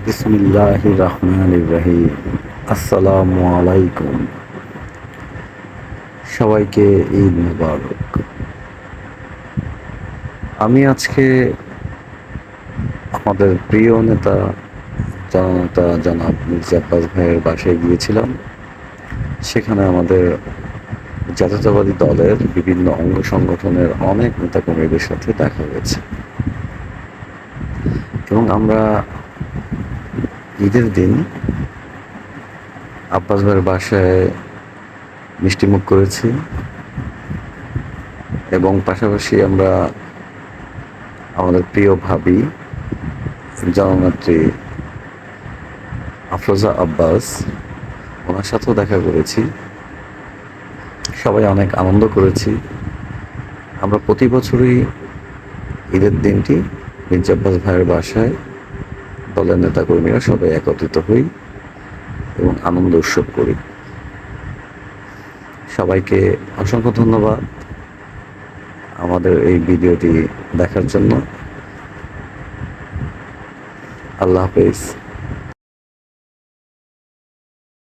বিসমিল্লাহির রহমানির রহিম। আসসালামু আলাইকুম। সবাইকে ঈদ মুবারক। আমি আজকে আমাদের প্রিয় নেতা জননেতা জনাব মির্জা আব্বাস ভাইয়ের বাসায় গিয়েছিলাম। সেখানে আমাদের জাতীয়তাবাদী দলের বিভিন্ন অঙ্গ সংগঠনের অনেক নেতাকর্মীদের সাথে দেখা হয়েছে এবং আমরা ঈদের দিন আব্বাস ভাইয়ের বাসায় মিষ্টিমুখ করেছি এবং পাশাপাশি আমরা আমাদের প্রিয় ভাবি জননেত্রী আফরোজা আব্বাস ওনার সাথেও দেখা করেছি। সবাই অনেক আনন্দ করেছি। আমরা প্রতি বছরই ঈদের দিনটি মির্জা আব্বাস ভাইয়ের বাসায় দলের নেতাকর্মীরা সবাই একত্রিত হই এবং আনন্দ উৎসব করি। সবাইকে অসংখ্য ধন্যবাদ আমাদের এই ভিডিওটি দেখার জন্য। আল্লাহ হাফেজ।